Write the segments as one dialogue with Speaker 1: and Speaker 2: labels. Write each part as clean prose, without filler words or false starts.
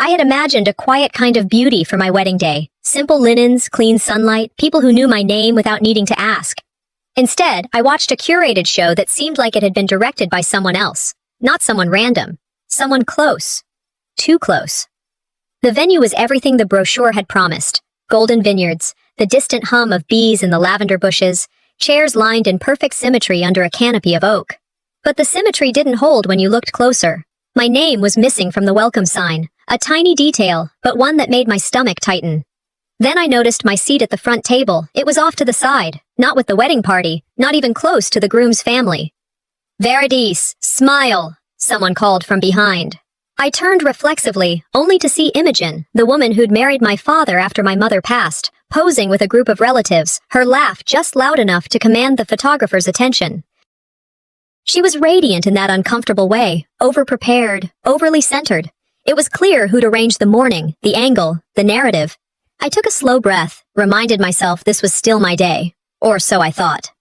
Speaker 1: I had imagined a quiet kind of beauty for my wedding day. Simple linens, clean sunlight, people who knew my name without needing to ask. Instead, I watched a curated show that seemed like it had been directed by someone else. Not someone random. Someone close. Too close. The venue was everything the brochure had promised. Golden vineyards, the distant hum of bees in the lavender bushes, chairs lined in perfect symmetry under a canopy of oak. But the symmetry didn't hold when you looked closer. My name was missing from the welcome sign, a tiny detail, but one that made my stomach tighten. Then I noticed my seat at the front table. It was off to the side, not with the wedding party, not even close to the groom's family. "Veridis, smile," someone called from behind. I turned reflexively, only to see Imogen, the woman who'd married my father after my mother passed, posing with a group of relatives, her laugh just loud enough to command the photographer's attention. She was radiant in that uncomfortable way, over-prepared, overly centered. It was clear who'd arranged the morning, the angle, the narrative. I took a slow breath, reminded myself this was still my day. Or so I thought.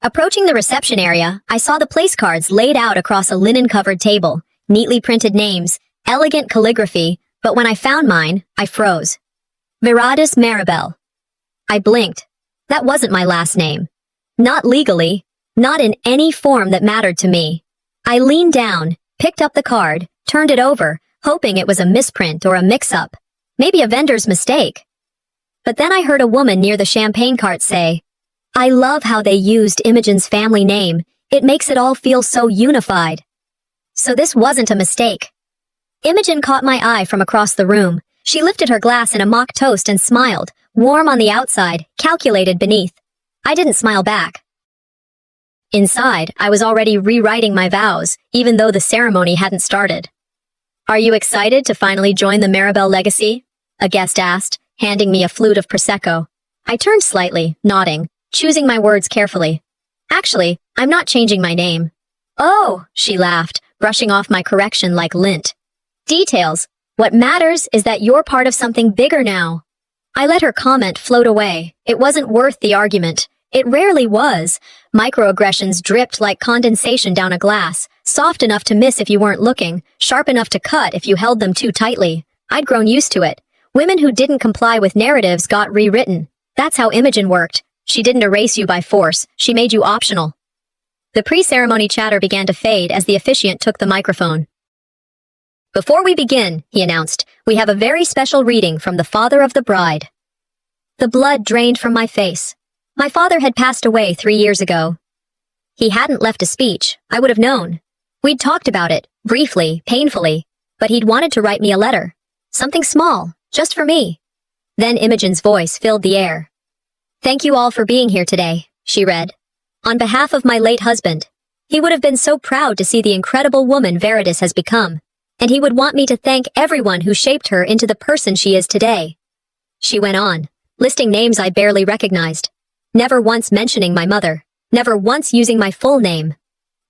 Speaker 1: Approaching the reception area, I saw the place cards laid out across a linen-covered table, neatly printed names, elegant calligraphy, but when I found mine, I froze. Veridis Maribel. I blinked. That wasn't my last name. Not legally. Not in any form that mattered to me. I leaned down, picked up the card, turned it over, hoping it was a misprint or a mix-up. Maybe a vendor's mistake. But then I heard a woman near the champagne cart say, "I love how they used Imogen's family name. It makes it all feel so unified." So this wasn't a mistake. Imogen caught my eye from across the room. She lifted her glass in a mock toast and smiled, warm on the outside, calculated beneath. I didn't smile back. Inside, I was already rewriting my vows, even though the ceremony hadn't started. "Are you excited to finally join the Maribel legacy?" a guest asked, handing me a flute of Prosecco. I turned slightly, nodding, choosing my words carefully. "Actually, I'm not changing my name." "Oh," she laughed, brushing off my correction like lint. "Details. What matters is that you're part of something bigger now." I let her comment float away. It wasn't worth the argument. It rarely was. Microaggressions dripped like condensation down a glass, soft enough to miss if you weren't looking, sharp enough to cut if you held them too tightly. I'd grown used to it. Women who didn't comply with narratives got rewritten. That's how Imogen worked. She didn't erase you by force. She made you optional. The pre-ceremony chatter began to fade as the officiant took the microphone. "Before we begin," he announced, "we have a very special reading from the father of the bride." The blood drained from my face. My father had passed away 3 years ago. He hadn't left a speech. I would have known. We'd talked about it, briefly, painfully, but he'd wanted to write me a letter. Something small, just for me. Then Imogen's voice filled the air. "Thank you all for being here today," she read. "On behalf of my late husband. He would have been so proud to see the incredible woman Veridis has become, and he would want me to thank everyone who shaped her into the person she is today." She went on, listing names I barely recognized. Never once mentioning my mother, never once using my full name.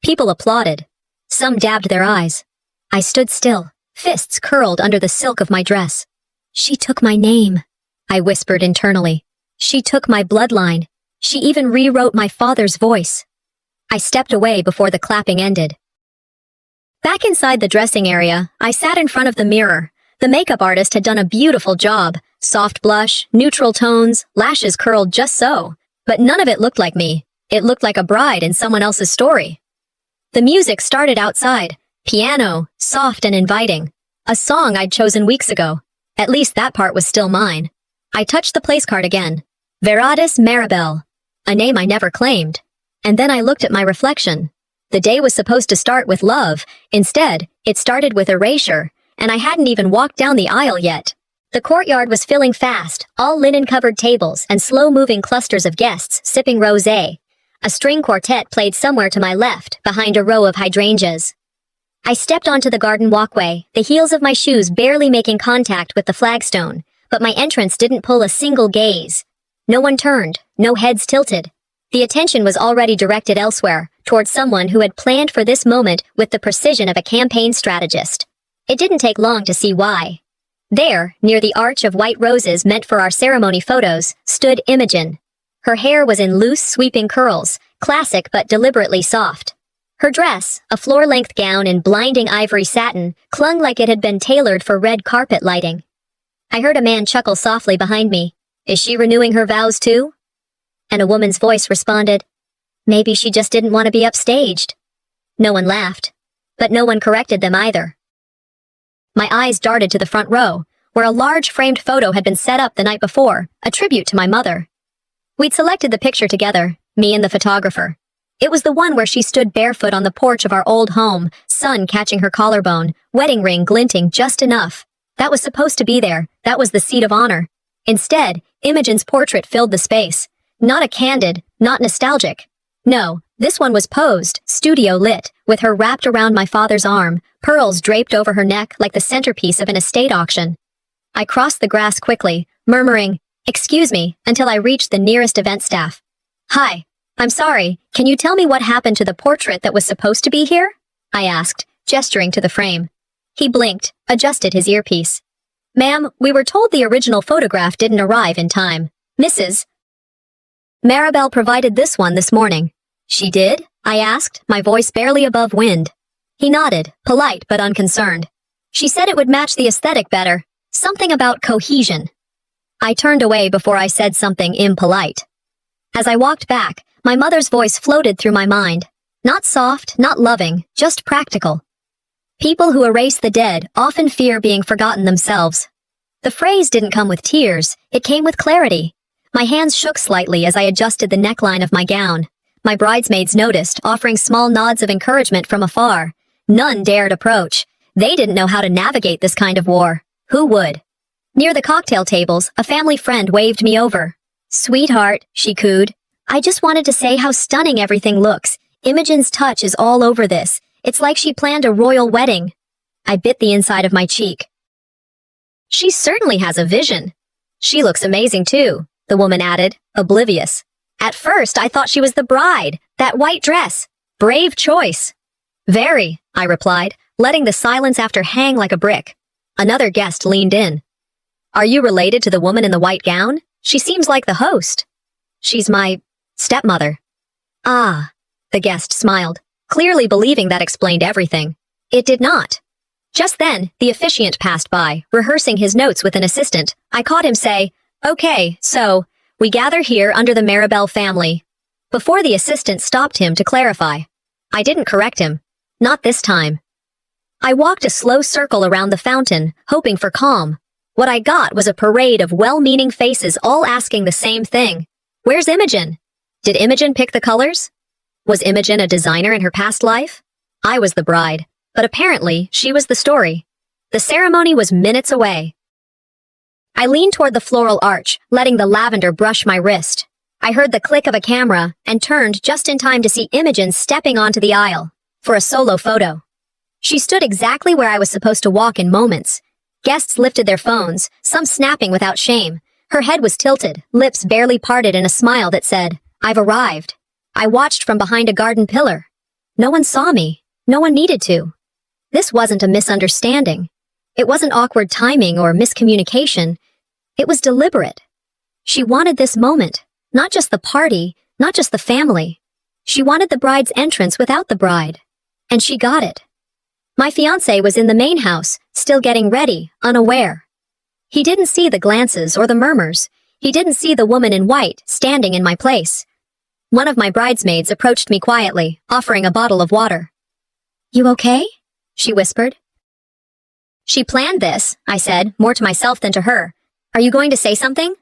Speaker 1: People applauded. Some dabbed their eyes. I stood still, fists curled under the silk of my dress. "She took my name," I whispered internally. "She took my bloodline. She even rewrote my father's voice." I stepped away before the clapping ended. Back inside the dressing area, I sat in front of the mirror. The makeup artist had done a beautiful job. Soft blush, neutral tones, lashes curled just so. But none of it looked like me. It looked like a bride in someone else's story. The music started outside. Piano, soft and inviting. A song I'd chosen weeks ago. At least that part was still mine. I touched the place card again. Veridis Maribel. A name I never claimed. And then I looked at my reflection. The day was supposed to start with love. Instead, it started with erasure, and I hadn't even walked down the aisle yet. The courtyard was filling fast, all linen-covered tables and slow-moving clusters of guests sipping rosé. A string quartet played somewhere to my left, behind a row of hydrangeas. I stepped onto the garden walkway, the heels of my shoes barely making contact with the flagstone, but my entrance didn't pull a single gaze. No one turned, no heads tilted. The attention was already directed elsewhere, towards someone who had planned for this moment with the precision of a campaign strategist. It didn't take long to see why. There, near the arch of white roses meant for our ceremony photos, stood Imogen. Her hair was in loose, sweeping curls, classic but deliberately soft. Her dress, a floor-length gown in blinding ivory satin, clung like it had been tailored for red carpet lighting. I heard a man chuckle softly behind me. Is she renewing her vows too? And a woman's voice responded, maybe she just didn't want to be upstaged. No one laughed, but no one corrected them either. My eyes darted to the front row, where a large framed photo had been set up the night before, a tribute to my mother. We'd selected the picture together, me and the photographer. It was the one where she stood barefoot on the porch of our old home, sun catching her collarbone, wedding ring glinting just enough. That was supposed to be there. That was the seat of honor. Instead, Imogen's portrait filled the space. Not a candid, not nostalgic. No, this one was posed, studio lit, with her wrapped around my father's arm, pearls draped over her neck like the centerpiece of an estate auction. I crossed the grass quickly, murmuring, "Excuse me," until I reached the nearest event staff. "Hi, I'm sorry, can you tell me what happened to the portrait that was supposed to be here?" I asked, gesturing to the frame. He blinked, adjusted his earpiece. "Ma'am, we were told the original photograph didn't arrive in time. Mrs. Maribel provided this one this morning." "She did?" I asked, my voice barely above wind. He nodded, polite but unconcerned. "She said it would match the aesthetic better. Something about cohesion." I turned away before I said something impolite. As I walked back, my mother's voice floated through my mind. Not soft, not loving, just practical. People who erase the dead often fear being forgotten themselves. The phrase didn't come with tears, it came with clarity. My hands shook slightly as I adjusted the neckline of my gown. My bridesmaids noticed, offering small nods of encouragement from afar. None dared approach. They didn't know how to navigate this kind of war. Who would? Near the cocktail tables, a family friend waved me over. "Sweetheart," she cooed. "I just wanted to say how stunning everything looks. Imogen's touch is all over this. It's like she planned a royal wedding." I bit the inside of my cheek. "She certainly has a vision." "She looks amazing too," the woman added, oblivious. "At first, I thought she was the bride. That white dress. Brave choice." "Very," I replied, letting the silence after hang like a brick. Another guest leaned in. "Are you related to the woman in the white gown? She seems like the host." "She's my stepmother." "Ah," the guest smiled, clearly believing that explained everything. It did not. Just then, the officiant passed by, rehearsing his notes with an assistant. I caught him say, "Okay, so, we gather here under the Maribel family," before the assistant stopped him to clarify. I didn't correct him. Not this time. I walked a slow circle around the fountain, hoping for calm. What I got was a parade of well-meaning faces all asking the same thing. Where's Imogen? Did Imogen pick the colors? Was Imogen a designer in her past life? I was the bride, but apparently she was the story. The ceremony was minutes away. I leaned toward the floral arch, letting the lavender brush my wrist. I heard the click of a camera and turned just in time to see Imogen stepping onto the aisle for a solo photo. She stood exactly where I was supposed to walk in moments. Guests lifted their phones, some snapping without shame. Her head was tilted, lips barely parted in a smile that said, "I've arrived." I watched from behind a garden pillar. No one saw me. No one needed to. This wasn't a misunderstanding. It wasn't awkward timing or miscommunication. It was deliberate. She wanted this moment, not just the party, not just the family. She wanted the bride's entrance without the bride. And she got it. My fiancé was in the main house, still getting ready, unaware. He didn't see the glances or the murmurs. He didn't see the woman in white standing in my place. One of my bridesmaids approached me quietly, offering a bottle of water. "You okay?" she whispered. "She planned this," I said, more to myself than to her. "Are you going to say something?"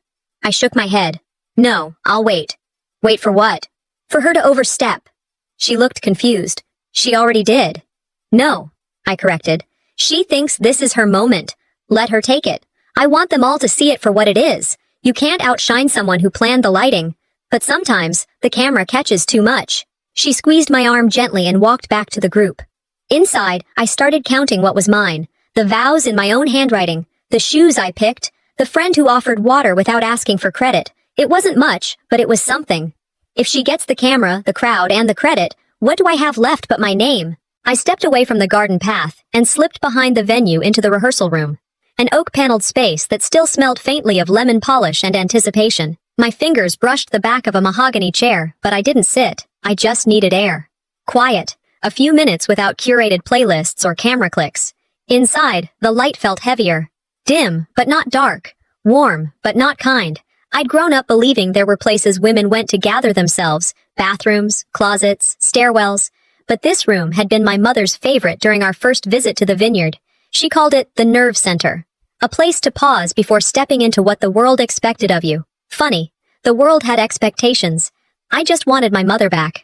Speaker 1: I shook my head. "No, I'll wait." "Wait for what?" "For her to overstep." She looked confused. "She already did." "No," I corrected. "She thinks this is her moment. Let her take it. I want them all to see it for what it is. You can't outshine someone who planned the lighting. But sometimes, the camera catches too much." She squeezed my arm gently and walked back to the group. Inside, I started counting what was mine. The vows in my own handwriting, the shoes I picked, the friend who offered water without asking for credit. It wasn't much, but it was something. If she gets the camera, the crowd, and the credit, what do I have left but my name? I stepped away from the garden path and slipped behind the venue into the rehearsal room. An oak-paneled space that still smelled faintly of lemon polish and anticipation. My fingers brushed the back of a mahogany chair, but I didn't sit. I just needed air. Quiet. a few minutes without curated playlists or camera clicks. Inside, the light felt heavier. Dim, but not dark. Warm, but not kind. I'd grown up believing there were places women went to gather themselves, bathrooms, closets, stairwells. But this room had been my mother's favorite during our first visit to the vineyard. She called it the nerve center. A place to pause before stepping into what the world expected of you. Funny, the world had expectations. I just wanted my mother back.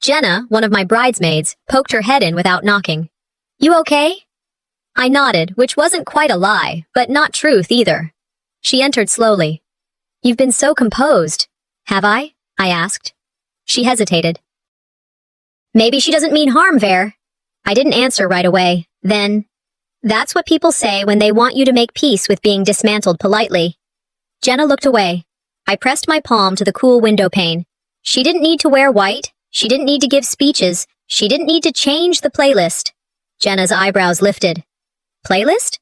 Speaker 1: Jenna, one of my bridesmaids, poked her head in without knocking. "You okay?" I nodded, which wasn't quite a lie, but not truth either. She entered slowly. "You've been so composed." "Have I?" I asked. She hesitated. "Maybe she doesn't mean harm, Ver." I didn't answer right away. Then, "That's what people say when they want you to make peace with being dismantled politely." Jenna looked away. I pressed my palm to the cool window pane. She didn't need to wear white. She didn't need to give speeches. She didn't need to change the playlist. Jenna's eyebrows lifted. "Playlist?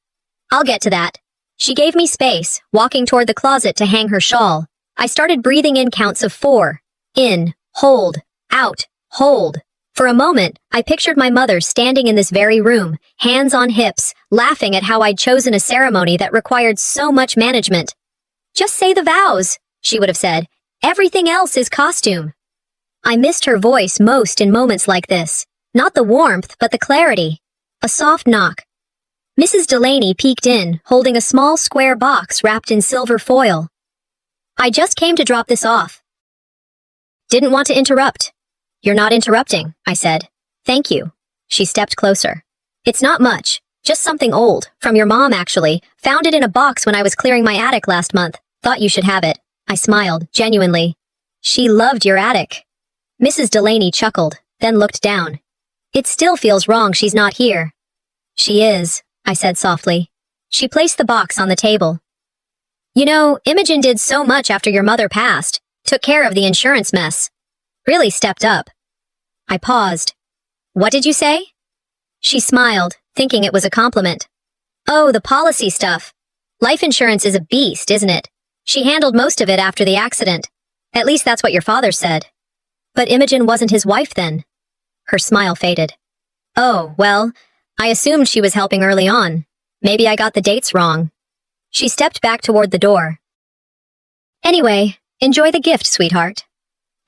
Speaker 1: I'll get to that." She gave me space, walking toward the closet to hang her shawl. I started breathing in counts of 4. In, hold, out, hold. For a moment, I pictured my mother standing in this very room, hands on hips, laughing at how I'd chosen a ceremony that required so much management. "Just say the vows," she would have said. "Everything else is costume." I missed her voice most in moments like this. Not the warmth, but the clarity. A soft knock. Mrs. Delaney peeked in, holding a small square box wrapped in silver foil. "I just came to drop this off." "Didn't want to interrupt." "You're not interrupting," I said. "Thank you." She stepped closer. "It's not much. Just something old. From your mom, actually. Found it in a box when I was clearing my attic last month. Thought you should have it." I smiled, genuinely. "She loved your attic." Mrs. Delaney chuckled, then looked down. "It still feels wrong she's not here." "She is," I said softly. She placed the box on the table. "You know, Imogen did so much after your mother passed. Took care of the insurance mess. Really stepped up." I paused. "What did you say?" She smiled, thinking it was a compliment. "Oh, the policy stuff. Life insurance is a beast, isn't it? She handled most of it after the accident. At least that's what your father said." "But Imogen wasn't his wife then." Her smile faded. "Oh, well, I assumed she was helping early on. Maybe I got the dates wrong." She stepped back toward the door. "Anyway, enjoy the gift, sweetheart."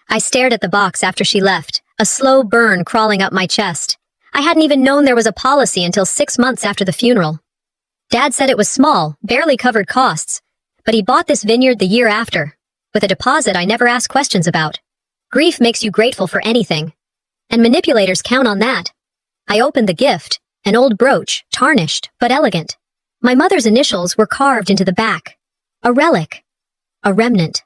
Speaker 1: I stared at the box after she left, a slow burn crawling up my chest. I hadn't even known there was a policy until 6 months after the funeral. Dad said it was small, barely covered costs, but he bought this vineyard the year after, with a deposit I never asked questions about. Grief makes you grateful for anything, and manipulators count on that. I opened the gift, an old brooch, tarnished, but elegant. My mother's initials were carved into the back. A relic. A remnant.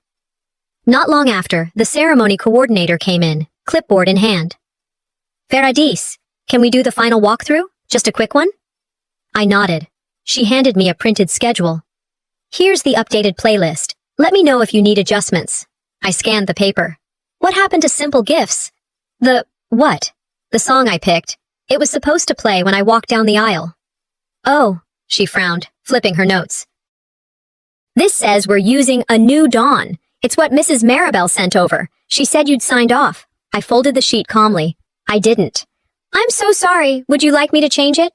Speaker 1: Not long after, the ceremony coordinator came in, clipboard in hand. "Veradis, can we do the final walkthrough? Just a quick one?" I nodded. She handed me a printed schedule. "Here's the updated playlist. Let me know if you need adjustments." I scanned the paper. What happened to simple gifts? What? The song I picked. It was supposed to play when I walked down the aisle. "Oh," she frowned, flipping her notes. "This says we're using A New Dawn. It's what Mrs. Maribel sent over. She said you'd signed off." I folded the sheet calmly. I didn't. "I'm so sorry. Would you like me to change it?"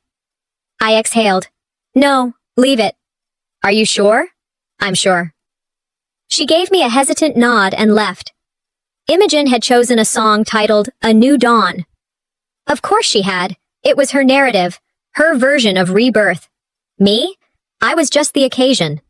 Speaker 1: I exhaled. "No, leave it." "Are you sure?" "I'm sure." She gave me a hesitant nod and left. Imogen had chosen a song titled A New Dawn. Of course she had. It was her narrative, her version of rebirth. Me? I was just the occasion.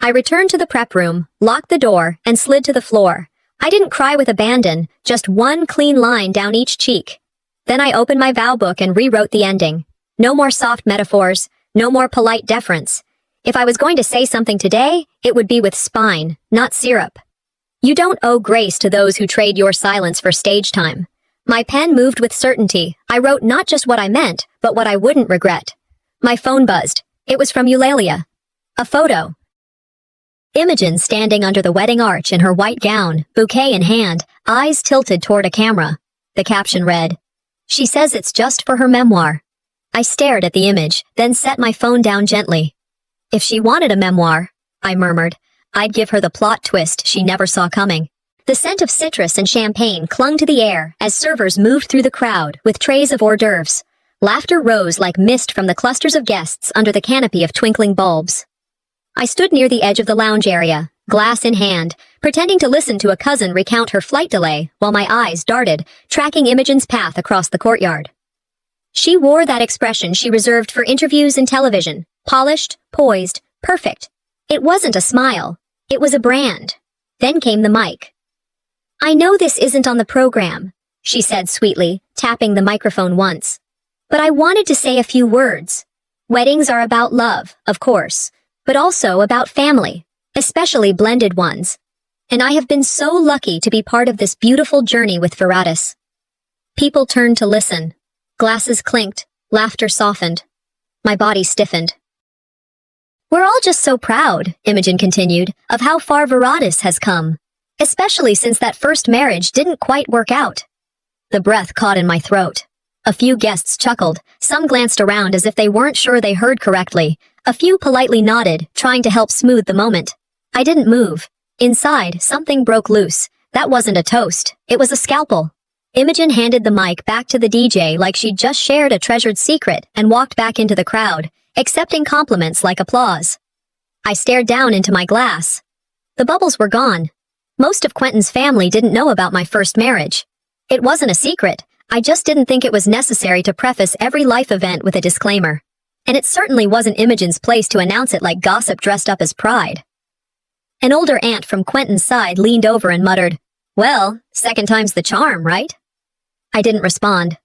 Speaker 1: I returned to the prep room, locked the door, and slid to the floor. I didn't cry with abandon, just one clean line down each cheek. Then I opened my vow book and rewrote the ending. No more soft metaphors, no more polite deference. If I was going to say something today, it would be with spine, not syrup. You don't owe grace to those who trade your silence for stage time. My pen moved with certainty. I wrote not just what I meant, but what I wouldn't regret. My phone buzzed. It was from Eulalia. A photo. Imogen standing under the wedding arch in her white gown, bouquet in hand, eyes tilted toward a camera. The caption read, "She says it's just for her memoir." I stared at the image, then set my phone down gently. If she wanted a memoir, I murmured, I'd give her the plot twist she never saw coming. The scent of citrus and champagne clung to the air as servers moved through the crowd with trays of hors d'oeuvres. Laughter rose like mist from the clusters of guests under the canopy of twinkling bulbs. I stood near the edge of the lounge area, glass in hand, pretending to listen to a cousin recount her flight delay while my eyes darted, tracking Imogen's path across the courtyard. She wore that expression she reserved for interviews and television, polished, poised, perfect. It wasn't a smile. It was a brand. Then came the mic. "I know this isn't on the program," she said sweetly, tapping the microphone once. "But I wanted to say a few words. Weddings are about love, of course, but also about family, especially blended ones. And I have been so lucky to be part of this beautiful journey with Viratus." People turned to listen. Glasses clinked, laughter softened. My body stiffened. "We're all just so proud," Imogen continued, "of how far Viratus has come, especially since that first marriage didn't quite work out." The breath caught in my throat. A few guests chuckled, some glanced around as if they weren't sure they heard correctly. A few politely nodded, trying to help smooth the moment. I didn't move. Inside, something broke loose. That wasn't a toast. It was a scalpel. Imogen handed the mic back to the DJ like she'd just shared a treasured secret and walked back into the crowd, accepting compliments like applause. I stared down into my glass. The bubbles were gone. Most of Quentin's family didn't know about my first marriage. It wasn't a secret. I just didn't think it was necessary to preface every life event with a disclaimer. And it certainly wasn't Imogen's place to announce it like gossip dressed up as pride. An older aunt from Quentin's side leaned over and muttered, "Well, second time's the charm, right?" I didn't respond.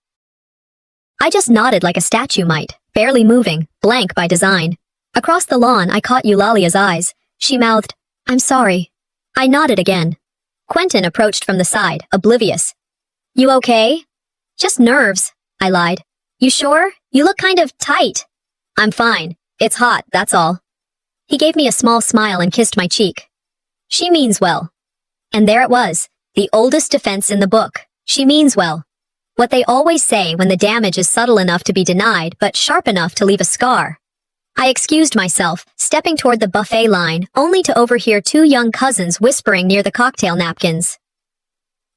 Speaker 1: I just nodded like a statue might, barely moving, blank by design. Across the lawn, I caught Eulalia's eyes. She mouthed, "I'm sorry." I nodded again. Quentin approached from the side, oblivious. "You okay?" "Just nerves," I lied. "You sure? You look kind of tight." "I'm fine. It's hot, that's all." He gave me a small smile and kissed my cheek. She means well. And there it was, the oldest defense in the book. She means well. What they always say when the damage is subtle enough to be denied but sharp enough to leave a scar. I excused myself, stepping toward the buffet line, only to overhear two young cousins whispering near the cocktail napkins.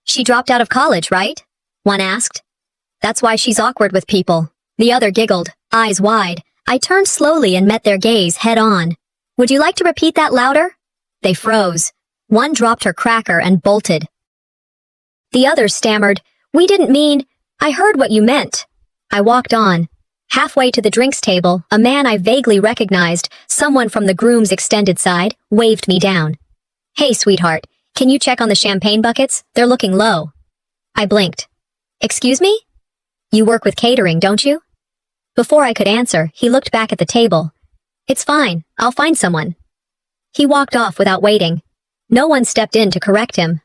Speaker 1: "She dropped out of college, right?" one asked. "That's why she's awkward with people." The other giggled, eyes wide. I turned slowly and met their gaze head on. "Would you like to repeat that louder?" They froze. One dropped her cracker and bolted. The other stammered, "We didn't mean, I heard what you meant." I walked on. Halfway to the drinks table, a man I vaguely recognized, someone from the groom's extended side, waved me down. "Hey, sweetheart, can you check on the champagne buckets? They're looking low." I blinked. "Excuse me? You work with catering, don't you?" Before I could answer, he looked back at the table. "It's fine, I'll find someone." He walked off without waiting. No one stepped in to correct him.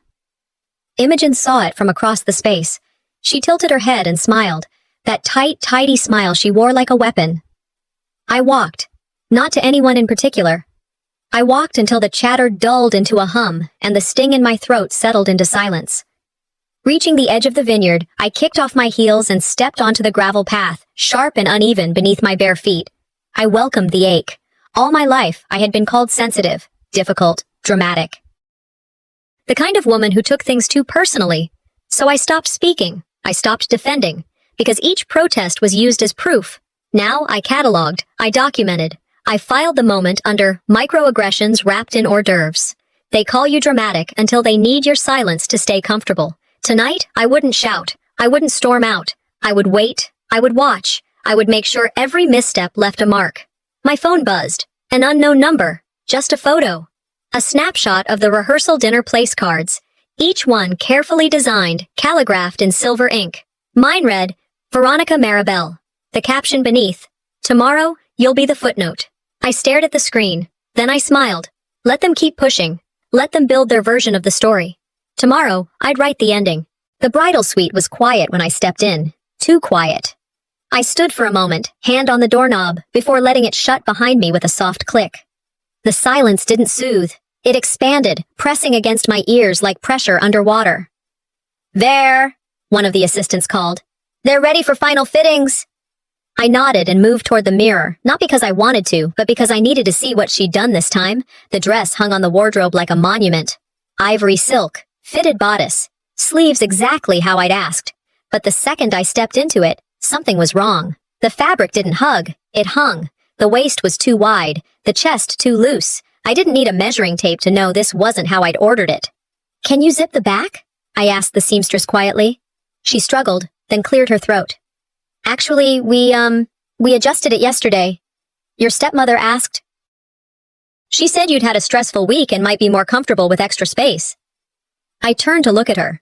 Speaker 1: Imogen saw it from across the space. She tilted her head and smiled, that tight, tidy smile she wore like a weapon. I walked, not to anyone in particular. I walked until the chatter dulled into a hum and the sting in my throat settled into silence. Reaching the edge of the vineyard, I kicked off my heels and stepped onto the gravel path, sharp and uneven beneath my bare feet. I welcomed the ache. All my life, I had been called sensitive, difficult, dramatic. The kind of woman who took things too personally. So I stopped speaking. I stopped defending. Because each protest was used as proof. Now I cataloged, I documented. I filed the moment under microaggressions wrapped in hors d'oeuvres. They call you dramatic until they need your silence to stay comfortable. Tonight, I wouldn't shout. I wouldn't storm out. I would wait. I would watch. I would make sure every misstep left a mark. My phone buzzed. An unknown number. Just a photo. A snapshot of the rehearsal dinner place cards. Each one carefully designed, calligraphed in silver ink. Mine read, Veronica Maribel. The caption beneath, "Tomorrow, you'll be the footnote." I stared at the screen. Then I smiled. Let them keep pushing. Let them build their version of the story. Tomorrow, I'd write the ending. The bridal suite was quiet when I stepped in. Too quiet. I stood for a moment, hand on the doorknob, before letting it shut behind me with a soft click. The silence didn't soothe. It expanded, pressing against my ears like pressure underwater. "There," one of the assistants called. "They're ready for final fittings." I nodded and moved toward the mirror, not because I wanted to, but because I needed to see what she'd done this time. The dress hung on the wardrobe like a monument. Ivory silk, Fitted bodice. Sleeves exactly how I'd asked. But the second I stepped into it, something was wrong. The fabric didn't hug, it hung. The waist was too wide, the chest too loose. I didn't need a measuring tape to know this wasn't how I'd ordered it. "Can you zip the back?" I asked the seamstress quietly. She struggled, then cleared her throat. "Actually, we adjusted it yesterday. Your stepmother asked." "She said you'd had a stressful week and might be more comfortable with extra space." I turned to look at her.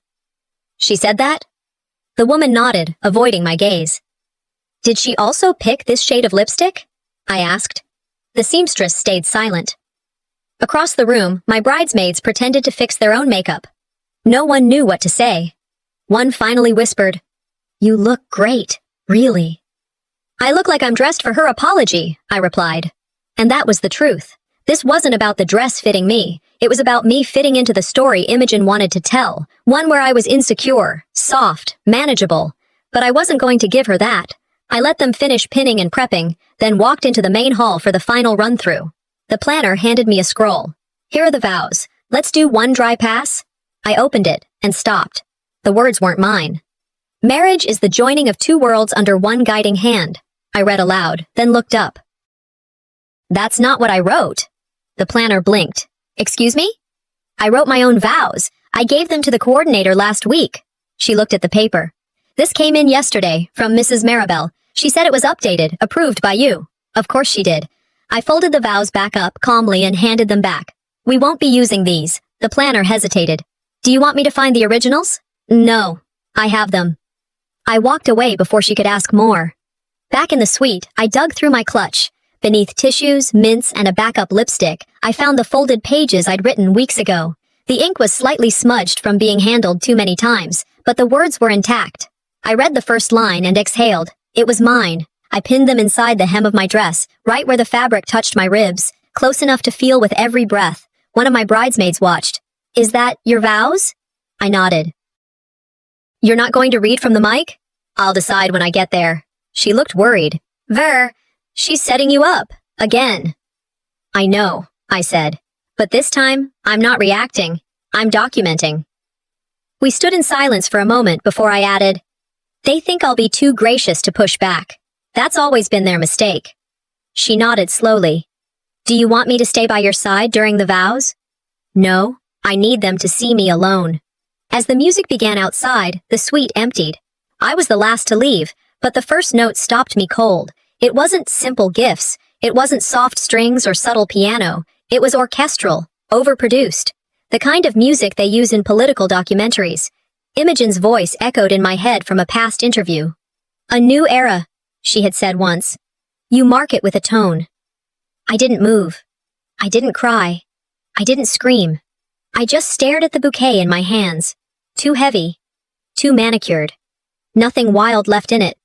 Speaker 1: "She said that?" The woman nodded, avoiding my gaze. "Did she also pick this shade of lipstick?" I asked. The seamstress stayed silent. Across the room, my bridesmaids pretended to fix their own makeup. No one knew what to say. One finally whispered, "You look great, really." "I look like I'm dressed for her apology," I replied. And that was the truth. This wasn't about the dress fitting me. It was about me fitting into the story Imogen wanted to tell, one where I was insecure, soft, manageable. But I wasn't going to give her that. I let them finish pinning and prepping, then walked into the main hall for the final run-through. The planner handed me a scroll. "Here are the vows. Let's do one dry pass." I opened it and stopped. The words weren't mine. "Marriage is the joining of two worlds under one guiding hand," I read aloud, then looked up. "That's not what I wrote." The planner blinked. "Excuse me?" "I wrote my own vows. I gave them to the coordinator last week." She looked at the paper. "This came in yesterday, from Mrs. Maribel. She said it was updated, approved by you." Of course she did. I folded the vows back up calmly and handed them back. "We won't be using these." The planner hesitated. "Do you want me to find the originals?" "No. I have them." I walked away before she could ask more. Back in the suite, I dug through my clutch. Beneath tissues, mints, and a backup lipstick, I found the folded pages I'd written weeks ago. The ink was slightly smudged from being handled too many times, but the words were intact. I read the first line and exhaled. It was mine. I pinned them inside the hem of my dress, right where the fabric touched my ribs, close enough to feel with every breath. One of my bridesmaids watched. "Is that your vows?" I nodded. "You're not going to read from the mic?" "I'll decide when I get there." She looked worried. She's setting you up. Again." "I know," I said. "But this time, I'm not reacting. I'm documenting." We stood in silence for a moment before I added, "They think I'll be too gracious to push back. That's always been their mistake." She nodded slowly. "Do you want me to stay by your side during the vows?" "No, I need them to see me alone." As the music began outside, the suite emptied. I was the last to leave, but the first note stopped me cold. It wasn't simple gifts. It wasn't soft strings or subtle piano. It was orchestral, overproduced. The kind of music they use in political documentaries. Imogen's voice echoed in my head from a past interview. "A new era," she had said once. "You mark it with a tone." I didn't move. I didn't cry. I didn't scream. I just stared at the bouquet in my hands. Too heavy. Too manicured. Nothing wild left in it.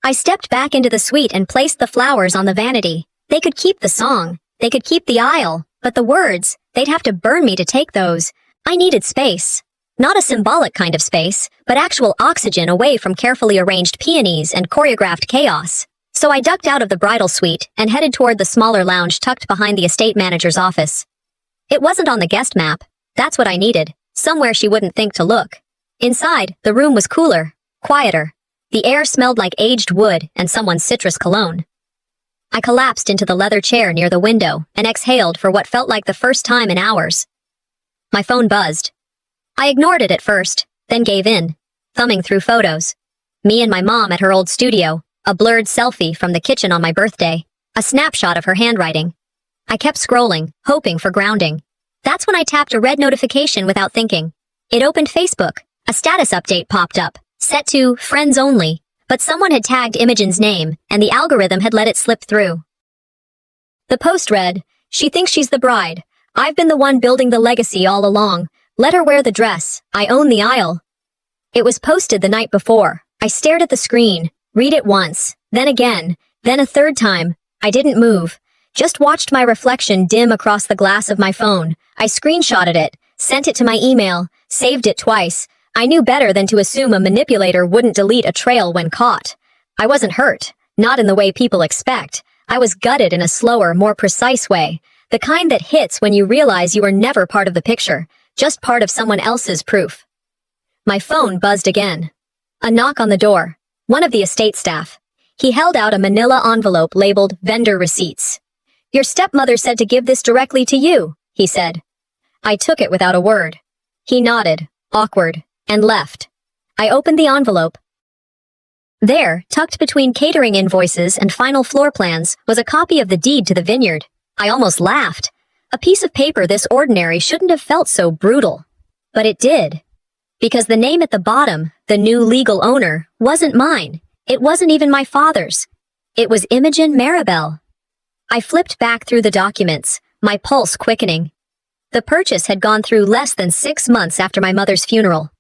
Speaker 1: I stepped back into the suite and placed the flowers on the vanity. They could keep the song. They could keep the aisle. But the words, they'd have to burn me to take those. I needed space. Not a symbolic kind of space, but actual oxygen away from carefully arranged peonies and choreographed chaos. So I ducked out of the bridal suite and headed toward the smaller lounge tucked behind the estate manager's office. It wasn't on the guest map. That's what I needed. Somewhere she wouldn't think to look. Inside, the room was cooler, quieter. The air smelled like aged wood and someone's citrus cologne. I collapsed into the leather chair near the window and exhaled for what felt like the first time in hours. My phone buzzed. I ignored it at first, then gave in, thumbing through photos. Me and my mom at her old studio, a blurred selfie from the kitchen on my birthday, a snapshot of her handwriting. I kept scrolling, hoping for grounding. That's when I tapped a red notification without thinking. It opened Facebook. A status update popped up, set to friends only, but someone had tagged Imogen's name, and the algorithm had let it slip through. The post read, "She thinks she's the bride. I've been the one building the legacy all along. Let her wear the dress. I own the aisle." It was posted the night before. I stared at the screen, read it once, then again, then a third time. I didn't move. Just watched my reflection dim across the glass of my phone. I screenshotted it, sent it to my email, saved it twice. I knew better than to assume a manipulator wouldn't delete a trail when caught. I wasn't hurt, not in the way people expect. I was gutted in a slower, more precise way. The kind that hits when you realize you were never part of the picture. just part of someone else's proof. My phone buzzed again. A knock on the door. One of the estate staff. He held out a manila envelope labeled vendor receipts. "Your stepmother said to give this directly to you," he said. I took it without a word. He nodded, awkward, and left. I opened the envelope. There, tucked between catering invoices and final floor plans, was a copy of the deed to the vineyard. I almost laughed. A piece of paper this ordinary shouldn't have felt so brutal. But it did. Because the name at the bottom, the new legal owner, wasn't mine. It wasn't even my father's. It was Imogen Maribel. I flipped back through the documents, my pulse quickening. The purchase had gone through less than 6 months after my mother's funeral.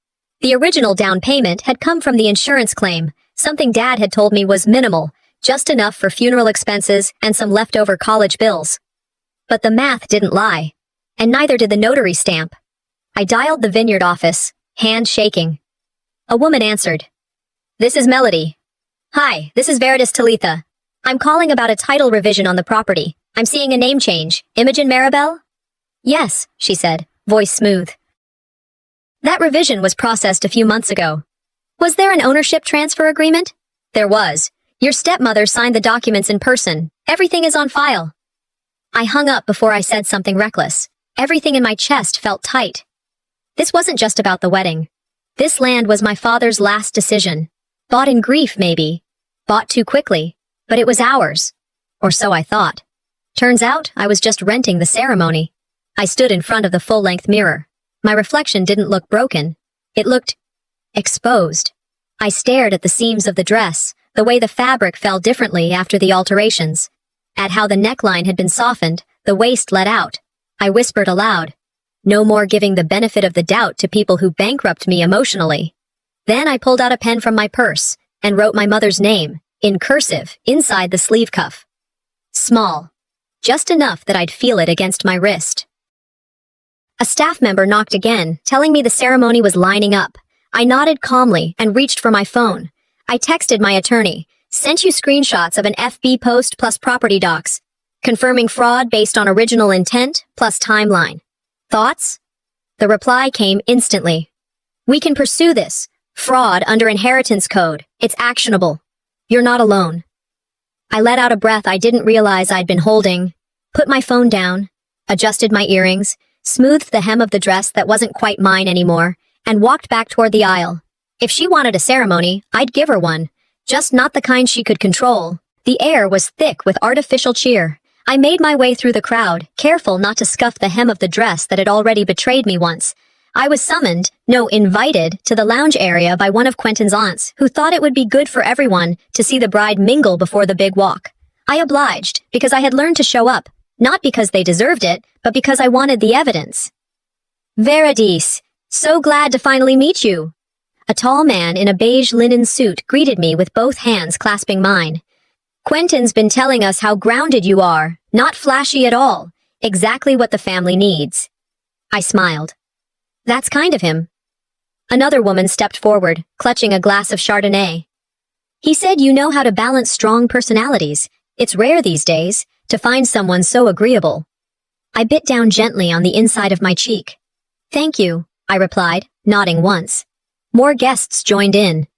Speaker 1: The original down payment had come from the insurance claim, something Dad had told me was minimal, just enough for funeral expenses and some leftover college bills. But the math didn't lie, and neither did the notary stamp. I dialed the vineyard office, hand shaking. A woman answered. "This is Melody." "Hi, this is Veritas Talitha. I'm calling about a title revision on the property. I'm seeing a name change. Imogen Maribel?" "Yes," she said, voice smooth. "That revision was processed a few months ago." "Was there an ownership transfer agreement?" "There was. Your stepmother signed the documents in person. Everything is on file." I hung up before I said something reckless. Everything in my chest felt tight. This wasn't just about the wedding. This land was my father's last decision. Bought in grief, maybe. Bought too quickly. But it was ours. Or so I thought. Turns out I was just renting the ceremony. I stood in front of the full-length mirror. My reflection didn't look broken. It looked exposed. I stared at the seams of the dress, the way the fabric fell differently after the alterations, at how the neckline had been softened, the waist let out. I whispered aloud, "No more giving the benefit of the doubt to people who bankrupt me emotionally." Then I pulled out a pen from my purse and wrote my mother's name, in cursive, inside the sleeve cuff. Small. Just enough that I'd feel it against my wrist. A staff member knocked again, telling me the ceremony was lining up. I nodded calmly and reached for my phone. I texted my attorney, "Sent you screenshots of an FB post plus property docs, confirming fraud based on original intent plus timeline. Thoughts?" The reply came instantly. "We can pursue this. Fraud under inheritance code. It's actionable. You're not alone." I let out a breath I didn't realize I'd been holding, put my phone down, adjusted my earrings, smoothed the hem of the dress that wasn't quite mine anymore, and walked back toward the aisle. If she wanted a ceremony, I'd give her one, just not the kind she could control. The air was thick with artificial cheer. I made my way through the crowd, careful not to scuff the hem of the dress that had already betrayed me once. I was summoned, no, invited, to the lounge area by one of Quentin's aunts, who thought it would be good for everyone to see the bride mingle before the big walk. I obliged, because I had learned to show up, not because they deserved it, but because I wanted the evidence. "Veritas, so glad to finally meet you." A tall man in a beige linen suit greeted me with both hands clasping mine. "Quentin's been telling us how grounded you are, not flashy at all, exactly what the family needs." I smiled. "That's kind of him." Another woman stepped forward, clutching a glass of Chardonnay. "He said you know how to balance strong personalities. It's rare these days to find someone so agreeable." I bit down gently on the inside of my cheek. "Thank you," I replied, nodding once. More guests joined in.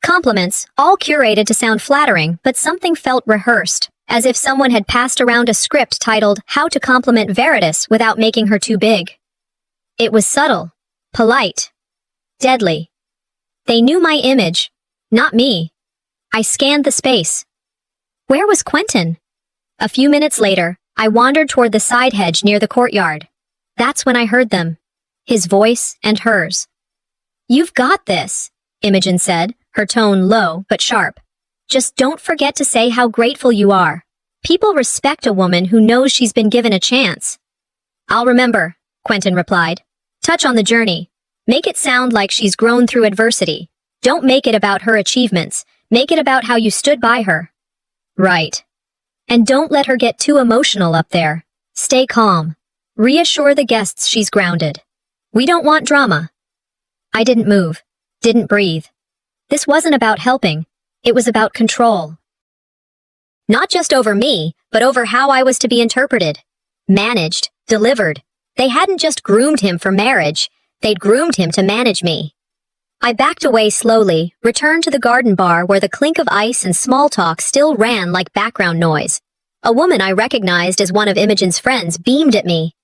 Speaker 1: Compliments, all curated to sound flattering, but something felt rehearsed, as if someone had passed around a script titled How to Compliment Veritas Without Making Her Too Big. It was subtle, polite, deadly. They knew my image, not me. I scanned the space. Where was Quentin? A few minutes later, I wandered toward the side hedge near the courtyard. That's when I heard them, his voice and hers. "You've got this," Imogen said, her tone low but sharp. "Just don't forget to say how grateful you are. People respect a woman who knows she's been given a chance." "I'll remember," Quentin replied. "Touch on the journey. Make it sound like she's grown through adversity. Don't make it about her achievements. Make it about how you stood by her." "Right. And don't let her get too emotional up there. Stay calm. Reassure the guests she's grounded. We don't want drama." I didn't move, didn't breathe. This wasn't about helping. It was about control. Not just over me, but over how I was to be interpreted, managed, delivered. They hadn't just groomed him for marriage, they'd groomed him to manage me. I backed away slowly, returned to the garden bar where the clink of ice and small talk still ran like background noise. A woman I recognized as one of Imogen's friends beamed at me.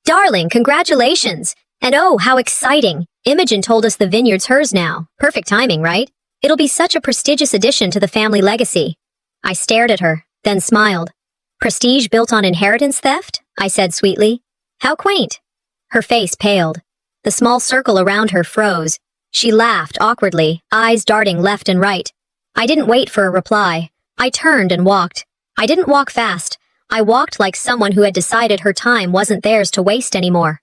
Speaker 1: "Darling, congratulations! And oh, how exciting! Imogen told us the vineyard's hers now. Perfect timing, right? It'll be such a prestigious addition to the family legacy." I stared at her, then smiled. "Prestige built on inheritance theft?" I said sweetly. "How quaint." Her face paled. The small circle around her froze. She laughed awkwardly, eyes darting left and right. I didn't wait for a reply. I turned and walked. I didn't walk fast. I walked like someone who had decided her time wasn't theirs to waste anymore.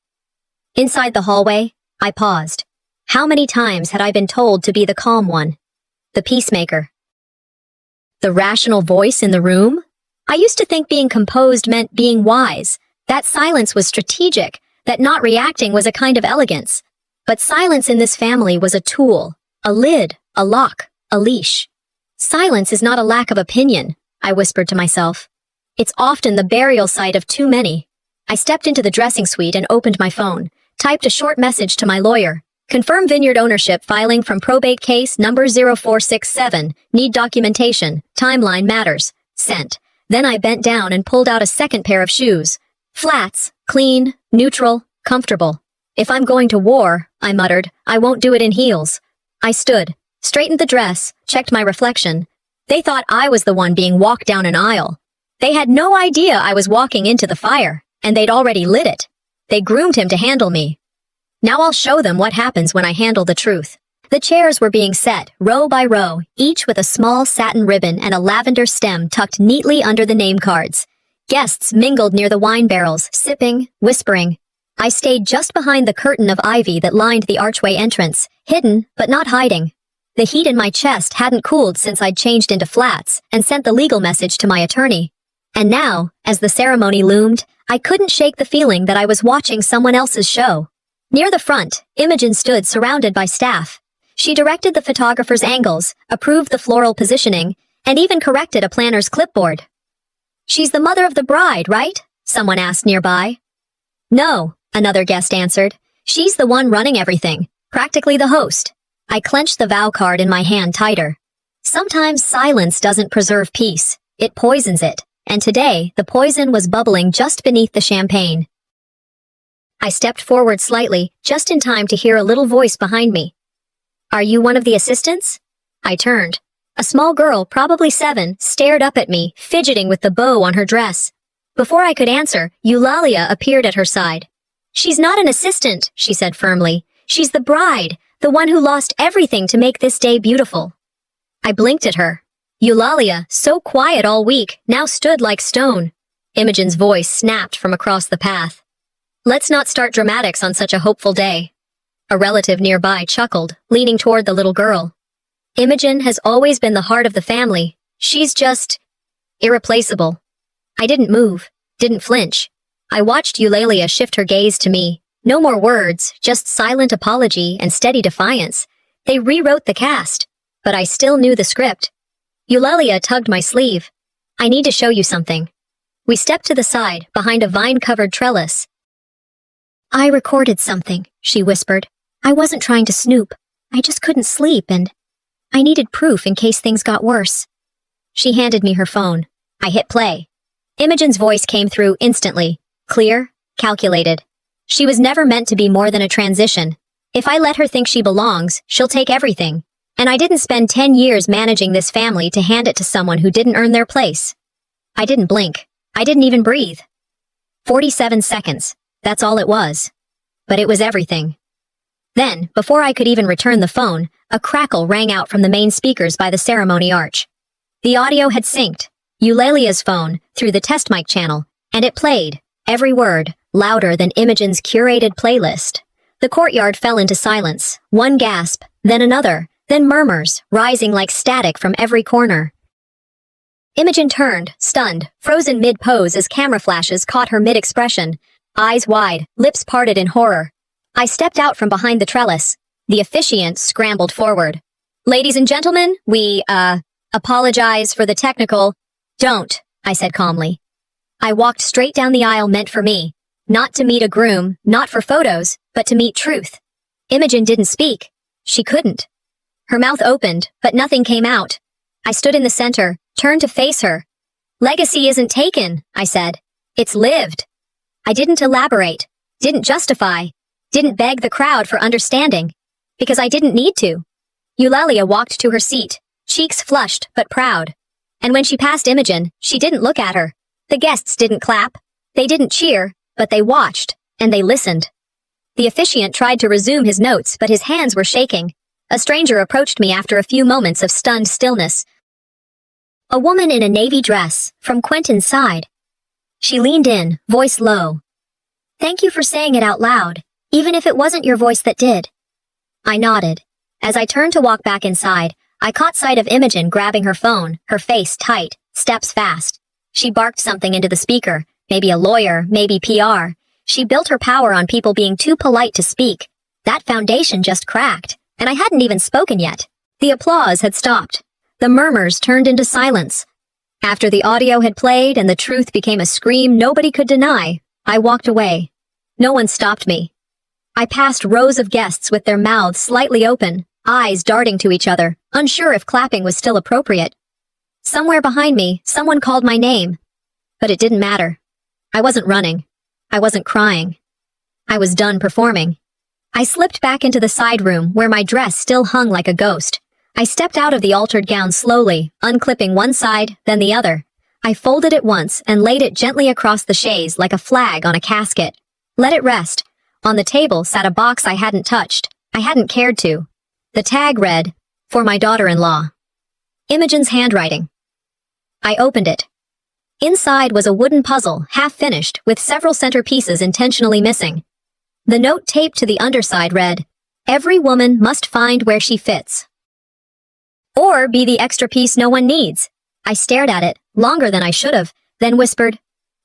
Speaker 1: Inside the hallway, I paused. How many times had I been told to be the calm one? The peacemaker. The rational voice in the room? I used to think being composed meant being wise, that silence was strategic, that not reacting was a kind of elegance. But silence in this family was a tool, a lid, a lock, a leash. Silence is not a lack of opinion, I whispered to myself. It's often the burial site of too many. I stepped into the dressing suite and opened my phone, typed a short message to my lawyer. "Confirm vineyard ownership filing from probate case number 0467. Need documentation. Timeline matters." Sent. Then I bent down and pulled out a second pair of shoes. Flats, clean, neutral, comfortable. "If I'm going to war," I muttered, "I won't do it in heels." I stood, straightened the dress, checked my reflection. They thought I was the one being walked down an aisle. They had no idea I was walking into the fire, and they'd already lit it. They groomed him to handle me. Now I'll show them what happens when I handle the truth. The chairs were being set, row by row, each with a small satin ribbon and a lavender stem tucked neatly under the name cards. Guests mingled near the wine barrels, sipping, whispering. I stayed just behind the curtain of ivy that lined the archway entrance, hidden, but not hiding. The heat in my chest hadn't cooled since I'd changed into flats and sent the legal message to my attorney. And now, as the ceremony loomed, I couldn't shake the feeling that I was watching someone else's show. Near the front, Imogen stood surrounded by staff. She directed the photographer's angles, approved the floral positioning, and even corrected a planner's clipboard. "She's the mother of the bride, right?" someone asked nearby. "No," another guest answered. "She's the one running everything, practically the host." I clenched the vow card in my hand tighter. Sometimes silence doesn't preserve peace, it poisons it, and today the poison was bubbling just beneath the champagne. I stepped forward slightly, just in time to hear a little voice behind me. "Are you one of the assistants?" I turned. A small girl, probably 7, stared up at me, fidgeting with the bow on her dress. Before I could answer, Eulalia appeared at her side. "She's not an assistant," she said firmly. "She's the bride, the one who lost everything to make this day beautiful." I blinked at her. Eulalia, so quiet all week, now stood like stone. Imogen's voice snapped from across the path. "Let's not start dramatics on such a hopeful day." A relative nearby chuckled, leaning toward the little girl. "Imogen has always been the heart of the family. She's just irreplaceable." I didn't move, didn't flinch. I watched Eulalia shift her gaze to me. No more words, just silent apology and steady defiance. They rewrote the cast, but I still knew the script. Eulalia tugged my sleeve. "I need to show you something." We stepped to the side, behind a vine-covered trellis. "I recorded something," she whispered. "I wasn't trying to snoop. I just couldn't sleep and I needed proof in case things got worse." She handed me her phone. I hit play. Imogen's voice came through instantly, clear, calculated. She was never meant to be more than a transition. If I let her think she belongs, she'll take everything. And I didn't spend 10 years managing this family to hand it to someone who didn't earn their place. I didn't blink. I didn't even breathe. 47 seconds. That's all it was. But it was everything. Then, before I could even return the phone, a crackle rang out from the main speakers by the ceremony arch. The audio had synced, Eulalia's phone, through the test mic channel, and it played, every word, louder than Imogen's curated playlist. The courtyard fell into silence, one gasp, then another, then murmurs, rising like static from every corner. Imogen turned, stunned, frozen mid-pose as camera flashes caught her mid-expression, eyes wide, lips parted in horror. I stepped out from behind the trellis. The officiant scrambled forward. "Ladies and gentlemen, we, apologize for the technical—" "Don't," I said calmly. I walked straight down the aisle meant for me. Not to meet a groom, not for photos, but to meet truth. Imogen didn't speak. She couldn't. Her mouth opened, but nothing came out. I stood in the center, turned to face her. Legacy isn't taken, I said. It's lived. I didn't elaborate, didn't justify, didn't beg the crowd for understanding, because I didn't need to. Eulalia walked to her seat, cheeks flushed but proud. And when she passed Imogen, she didn't look at her. The guests didn't clap. They didn't cheer, but they watched, and they listened. The officiant tried to resume his notes, but his hands were shaking. A stranger approached me after a few moments of stunned stillness. A woman in a navy dress, from Quentin's side. She leaned in, voice low. Thank you for saying it out loud, even if it wasn't your voice that did. I nodded. As I turned to walk back inside, I caught sight of Imogen grabbing her phone, her face tight, steps fast. She barked something into the speaker, maybe a lawyer, maybe PR. She built her power on people being too polite to speak. That foundation just cracked, and I hadn't even spoken yet. The applause had stopped. The murmurs turned into silence. After the audio had played and the truth became a scream nobody could deny, I walked away. No one stopped me. I passed rows of guests with their mouths slightly open, eyes darting to each other, unsure if clapping was still appropriate. Somewhere behind me, someone called my name. But it didn't matter. I wasn't running. I wasn't crying. I was done performing. I slipped back into the side room where my dress still hung like a ghost. I stepped out of the altered gown slowly, unclipping one side, then the other. I folded it once and laid it gently across the chaise like a flag on a casket. Let it rest. On the table sat a box I hadn't touched. I hadn't cared to. The tag read, "For my daughter-in-law." Imogen's handwriting. I opened it. Inside was a wooden puzzle, half-finished, with several centerpieces intentionally missing. The note taped to the underside read, "Every woman must find where she fits. Or be the extra piece no one needs." I stared at it, longer than I should have, then whispered,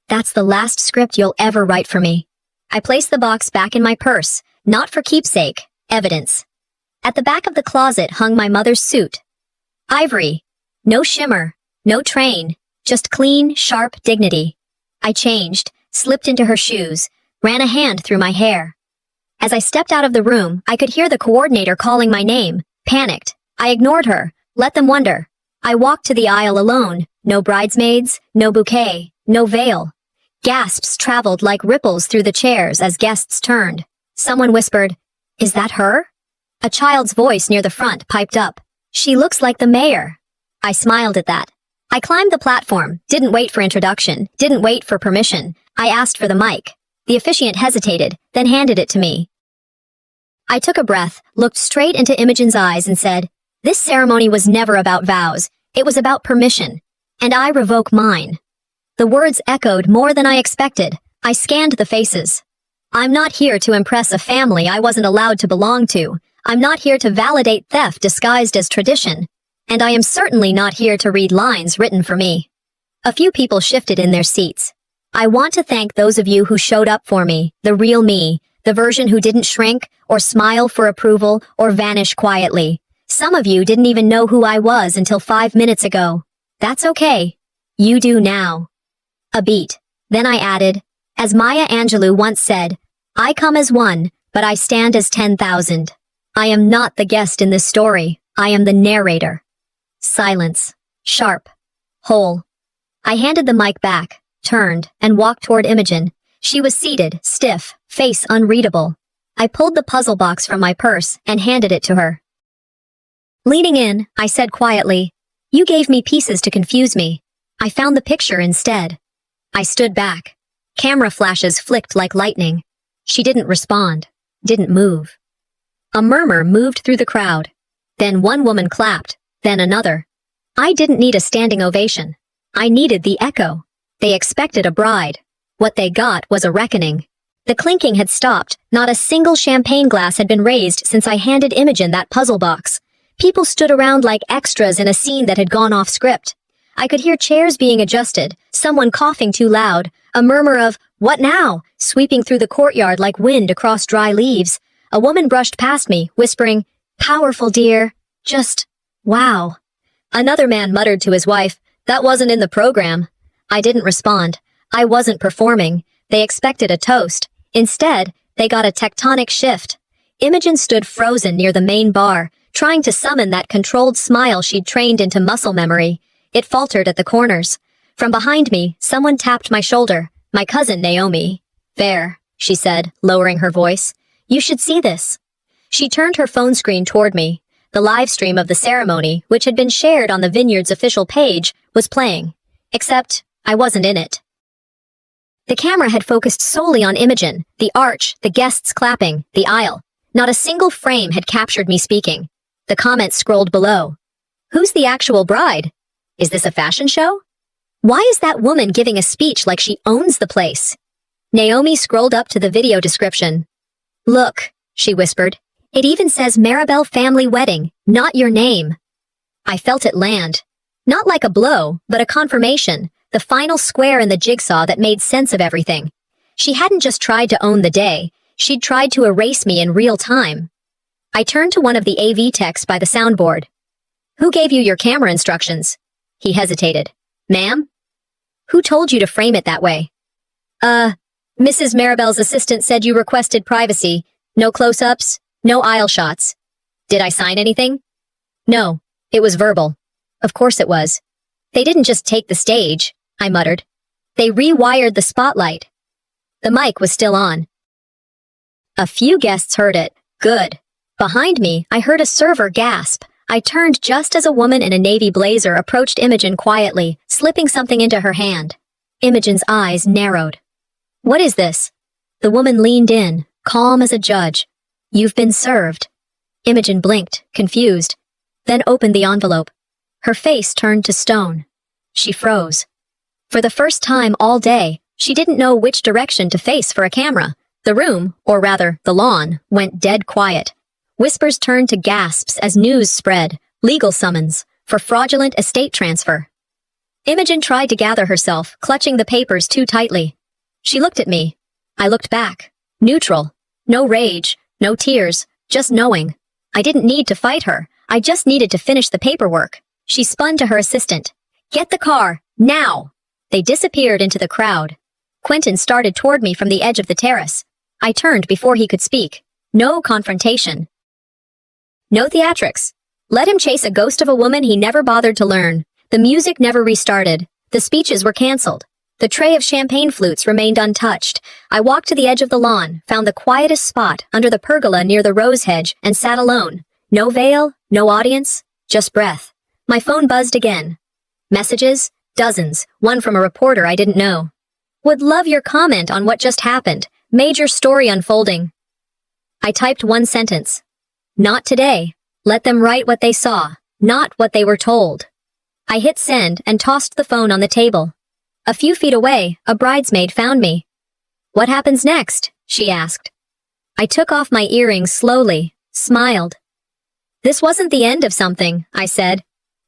Speaker 1: "That's the last script you'll ever write for me." I placed the box back in my purse, not for keepsake, evidence. At the back of the closet hung my mother's suit. Ivory. No shimmer, no train, just clean, sharp dignity. I changed, slipped into her shoes, ran a hand through my hair. As I stepped out of the room, I could hear the coordinator calling my name, panicked. I ignored her, let them wonder. I walked to the aisle alone, no bridesmaids, no bouquet, no veil. Gasps traveled like ripples through the chairs as guests turned. Someone whispered, "Is that her?" A child's voice near the front piped up, "She looks like the mayor." I smiled at that. I climbed the platform, didn't wait for introduction, didn't wait for permission. I asked for the mic. The officiant hesitated, then handed it to me. I took a breath, looked straight into Imogen's eyes and said, "This ceremony was never about vows. It was about permission. And I revoke mine." The words echoed more than I expected. I scanned the faces. I'm not here to impress a family I wasn't allowed to belong to. I'm not here to validate theft disguised as tradition. And I am certainly not here to read lines written for me. A few people shifted in their seats. I want to thank those of you who showed up for me, the real me, the version who didn't shrink, or smile for approval, or vanish quietly. Some of you didn't even know who I was until 5 minutes ago. That's okay. You do now. A beat. Then I added, as Maya Angelou once said, "I come as one, but I stand as 10,000. I am not the guest in this story. I am the narrator." Silence. Sharp. Whole. I handed the mic back, turned, and walked toward Imogen. She was seated, stiff, face unreadable. I pulled the puzzle box from my purse and handed it to her. Leaning in, I said quietly, "You gave me pieces to confuse me. I found the picture instead." I stood back. Camera flashes flicked like lightning. She didn't respond, didn't move. A murmur moved through the crowd. Then one woman clapped, then another. I didn't need a standing ovation. I needed the echo. They expected a bride. What they got was a reckoning. The clinking had stopped. Not a single champagne glass had been raised since I handed Imogen that puzzle box. People stood around like extras in a scene that had gone off script. I could hear chairs being adjusted, someone coughing too loud, a murmur of, "What now?" sweeping through the courtyard like wind across dry leaves. A woman brushed past me, whispering, "Powerful, dear. Just, wow." Another man muttered to his wife, "That wasn't in the program." I didn't respond. I wasn't performing. They expected a toast. Instead, they got a tectonic shift. Imogen stood frozen near the main bar, trying to summon that controlled smile she'd trained into muscle memory. It faltered at the corners. From behind me, someone tapped my shoulder. My cousin, Naomi. "There," she said, lowering her voice. "You should see this." She turned her phone screen toward me. The live stream of the ceremony, which had been shared on the Vineyard's official page, was playing. Except, I wasn't in it. The camera had focused solely on Imogen, the arch, the guests clapping, the aisle. Not a single frame had captured me speaking. The comments scrolled below. "Who's the actual bride? Is this a fashion show? Why is that woman giving a speech like she owns the place?" Naomi scrolled up to the video description. "Look," she whispered. "It even says Maribel family wedding, not your name." I felt it land. Not like a blow, but a confirmation, the final square in the jigsaw that made sense of everything. She hadn't just tried to own the day, she'd tried to erase me in real time. I turned to one of the AV techs by the soundboard. "Who gave you your camera instructions?" He hesitated. "Ma'am? Who told you to frame it that way?" Mrs. Maribel's assistant said you requested privacy. No close-ups, no aisle shots." "Did I sign anything?" "No, it was verbal." Of course it was. "They didn't just take the stage," I muttered. "They rewired the spotlight." The mic was still on. A few guests heard it. Good. Behind me, I heard a server gasp. I turned just as a woman in a navy blazer approached Imogen quietly, slipping something into her hand. Imogen's eyes narrowed. "What is this?" The woman leaned in, calm as a judge. "You've been served." Imogen blinked, confused, then opened the envelope. Her face turned to stone. She froze. For the first time all day, she didn't know which direction to face for a camera. The room, or rather, the lawn, went dead quiet. Whispers turned to gasps as news spread, legal summons, for fraudulent estate transfer. Imogen tried to gather herself, clutching the papers too tightly. She looked at me. I looked back. Neutral. No rage, no tears, just knowing. I didn't need to fight her. I just needed to finish the paperwork. She spun to her assistant. "Get the car, now!" They disappeared into the crowd. Quentin started toward me from the edge of the terrace. I turned before he could speak. No confrontation. No theatrics. Let him chase a ghost of a woman he never bothered to learn. The music never restarted. The speeches were canceled. The tray of champagne flutes remained untouched. I walked to the edge of the lawn, found the quietest spot under the pergola near the rose hedge, and sat alone. No veil, no audience, just breath. My phone buzzed again. Messages? Dozens, one from a reporter I didn't know. "Would love your comment on what just happened. Major story unfolding." I typed one sentence. "Not today. Let them write what they saw, not what they were told." I hit send and tossed the phone on the table. A few feet away, a bridesmaid found me. "What happens next?" she asked. I took off my earrings slowly, smiled. "This wasn't the end of something," I said.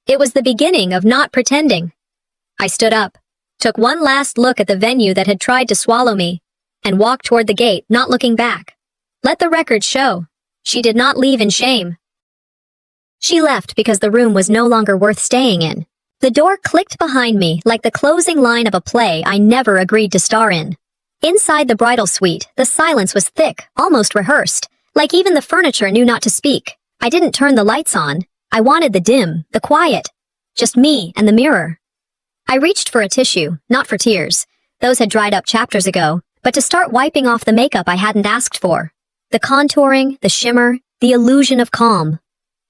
Speaker 1: "It was the beginning of not pretending." I stood up, took one last look at the venue that had tried to swallow me, and walked toward the gate, not looking back. Let the record show. She did not leave in shame. She left because the room was no longer worth staying in. The door clicked behind me like the closing line of a play I never agreed to star in. Inside the bridal suite, the silence was thick, almost rehearsed, like even the furniture knew not to speak. I didn't turn the lights on. I wanted the dim, the quiet. Just me and the mirror. I reached for a tissue, not for tears. Those had dried up chapters ago, but to start wiping off the makeup I hadn't asked for. The contouring, the shimmer, the illusion of calm.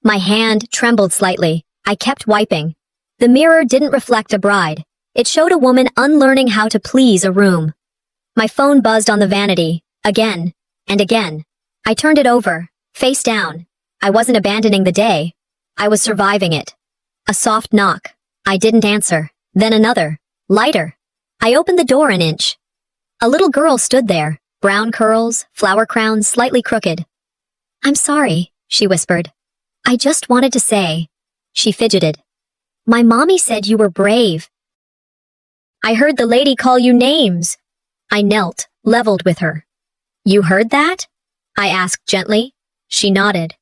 Speaker 1: My hand trembled slightly. I kept wiping. The mirror didn't reflect a bride. It showed a woman unlearning how to please a room. My phone buzzed on the vanity, again, and again. I turned it over, face down. I wasn't abandoning the day. I was surviving it. A soft knock. I didn't answer. Then another, lighter. I opened the door an inch. A little girl stood there, brown curls, flower crowns slightly crooked. "I'm sorry," she whispered. "I just wanted to say." She fidgeted. "My mommy said you were brave." "I heard the lady call you names." I knelt, leveled with her. "You heard that?" I asked gently. She nodded.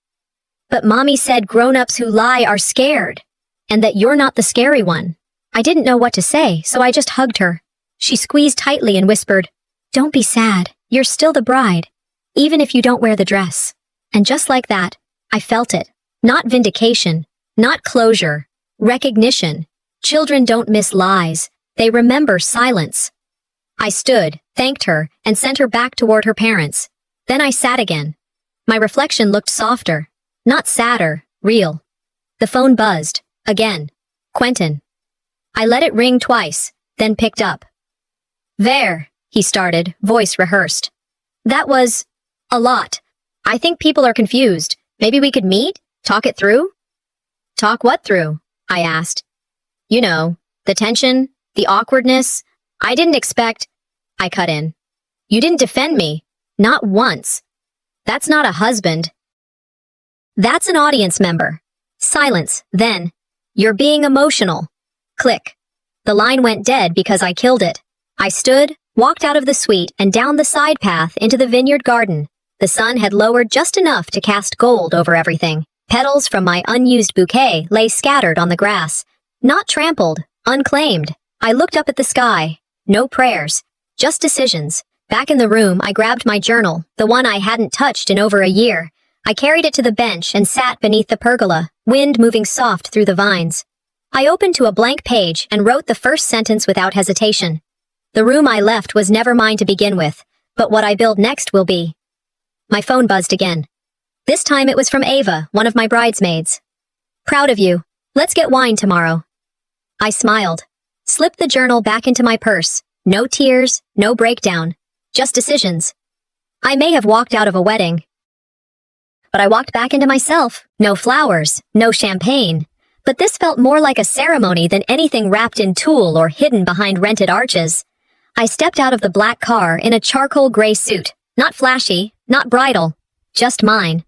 Speaker 1: "But mommy said grown-ups who lie are scared, and that you're not the scary one." I didn't know what to say, so I just hugged her. She squeezed tightly and whispered, Don't be sad. You're still the bride, even if you don't wear the dress. And just like that, I felt it. Not vindication, not closure, recognition. Children don't miss lies. They remember silence. I stood, thanked her, and sent her back toward her parents. Then I sat again. My reflection looked softer, not sadder, real. The phone buzzed. Again. Quentin. I let it ring twice, then picked up. There, he started, voice rehearsed. That was a lot. I think people are confused. Maybe we could meet? Talk it through? Talk what through? I asked. You know, the tension, the awkwardness. I didn't expect... I cut in. You didn't defend me. Not once. That's not a husband. That's an audience member. Silence, then. You're being emotional. Click. The line went dead because I killed it. I stood, walked out of the suite and down the side path into the vineyard garden. The sun had lowered just enough to cast gold over everything. Petals from my unused bouquet lay scattered on the grass. Not trampled, unclaimed. I looked up at the sky. No prayers. Just decisions. Back in the room, I grabbed my journal, the one I hadn't touched in over a year. I carried it to the bench and sat beneath the pergola, wind moving soft through the vines. I opened to a blank page and wrote the first sentence without hesitation. The room I left was never mine to begin with, but what I build next will be. My phone buzzed again. This time it was from Ava, one of my bridesmaids. Proud of you. Let's get wine tomorrow. I smiled. Slipped the journal back into my purse. No tears, no breakdown. Just decisions. I may have walked out of a wedding, but I walked back into myself. No flowers, no champagne. But this felt more like a ceremony than anything wrapped in tulle or hidden behind rented arches. I stepped out of the black car in a charcoal gray suit. Not flashy, not bridal. Just mine.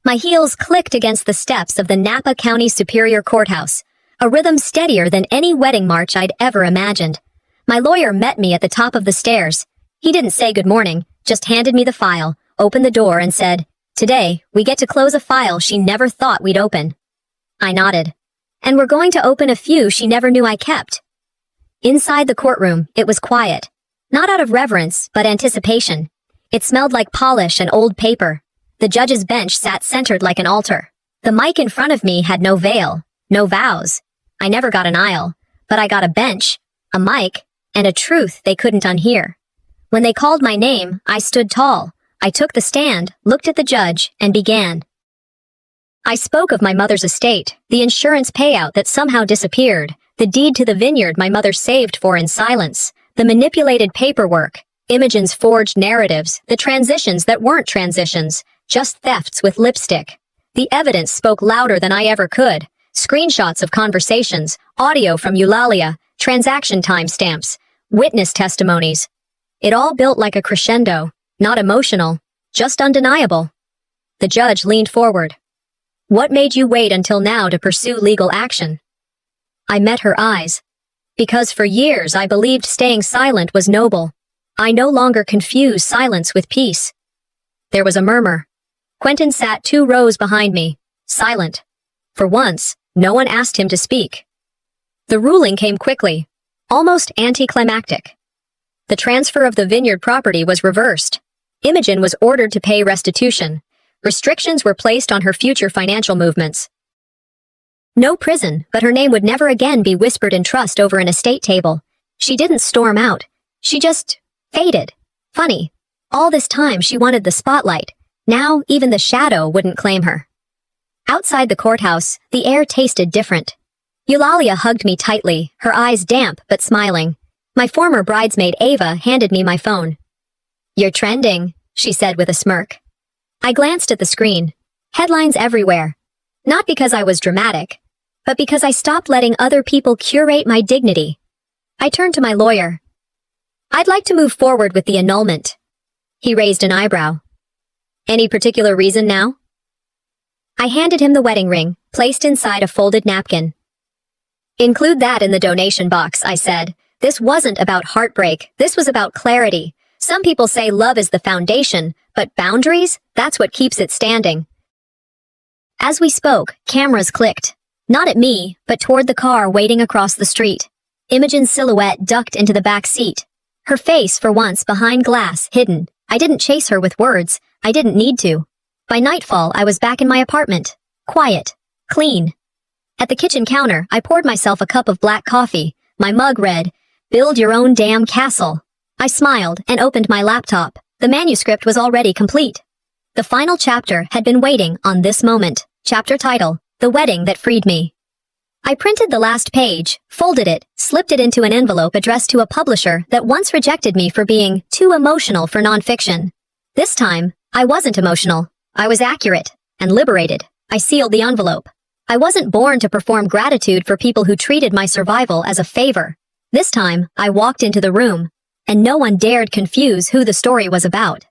Speaker 1: My heels clicked against the steps of the Napa County Superior Courthouse, a rhythm steadier than any wedding march I'd ever imagined. My lawyer met me at the top of the stairs. He didn't say good morning, just handed me the file, opened the door and said, "Today, we get to close a file she never thought we'd open." I nodded. And we're going to open a few she never knew I kept. Inside the courtroom, it was quiet. Not out of reverence, but anticipation. It smelled like polish and old paper. The judge's bench sat centered like an altar. The mic in front of me had no veil, no vows. I never got an aisle, but I got a bench, a mic, and a truth they couldn't unhear. When they called my name, I stood tall. I took the stand, looked at the judge, and began. I spoke of my mother's estate, the insurance payout that somehow disappeared, the deed to the vineyard my mother saved for in silence, the manipulated paperwork, Imogen's forged narratives, the transitions that weren't transitions, just thefts with lipstick. The evidence spoke louder than I ever could. Screenshots of conversations, audio from Eulalia, transaction timestamps, witness testimonies. It all built like a crescendo, not emotional, just undeniable. The judge leaned forward. What made you wait until now to pursue legal action? I met her eyes. Because for years I believed staying silent was noble. I no longer confuse silence with peace. There was a murmur. Quentin sat 2 rows behind me, silent. For once, no one asked him to speak. The ruling came quickly, almost anticlimactic. The transfer of the vineyard property was reversed. Imogen was ordered to pay restitution. Restrictions were placed on her future financial movements. No prison, but her name would never again be whispered in trust over an estate table. She didn't storm out. She just faded. Funny. All this time she wanted the spotlight. Now even the shadow wouldn't claim her. Outside the courthouse, the air tasted different. Eulalia hugged me tightly, her eyes damp but smiling. My former bridesmaid Ava handed me my phone. "You're trending," she said with a smirk. I glanced at the screen. Headlines everywhere. Not because I was dramatic, but because I stopped letting other people curate my dignity. I turned to my lawyer. "I'd like to move forward with the annulment." He raised an eyebrow. "Any particular reason now?" I handed him the wedding ring, placed inside a folded napkin. "Include that in the donation box," I said. This wasn't about heartbreak. This was about clarity. Some people say love is the foundation, but boundaries, that's what keeps it standing. As we spoke, cameras clicked. Not at me, but toward the car waiting across the street. Imogen's silhouette ducked into the back seat. Her face, for once, behind glass, hidden. I didn't chase her with words. I didn't need to. By nightfall, I was back in my apartment. Quiet. Clean. At the kitchen counter, I poured myself a cup of black coffee. My mug read, "Build your own damn castle." I smiled and opened my laptop. The manuscript was already complete. The final chapter had been waiting on this moment. Chapter title, The Wedding That Freed Me. I printed the last page, folded it, slipped it into an envelope addressed to a publisher that once rejected me for being too emotional for nonfiction. This time, I wasn't emotional. I was accurate and liberated. I sealed the envelope. I wasn't born to perform gratitude for people who treated my survival as a favor. This time, I walked into the room, and no one dared confuse who the story was about.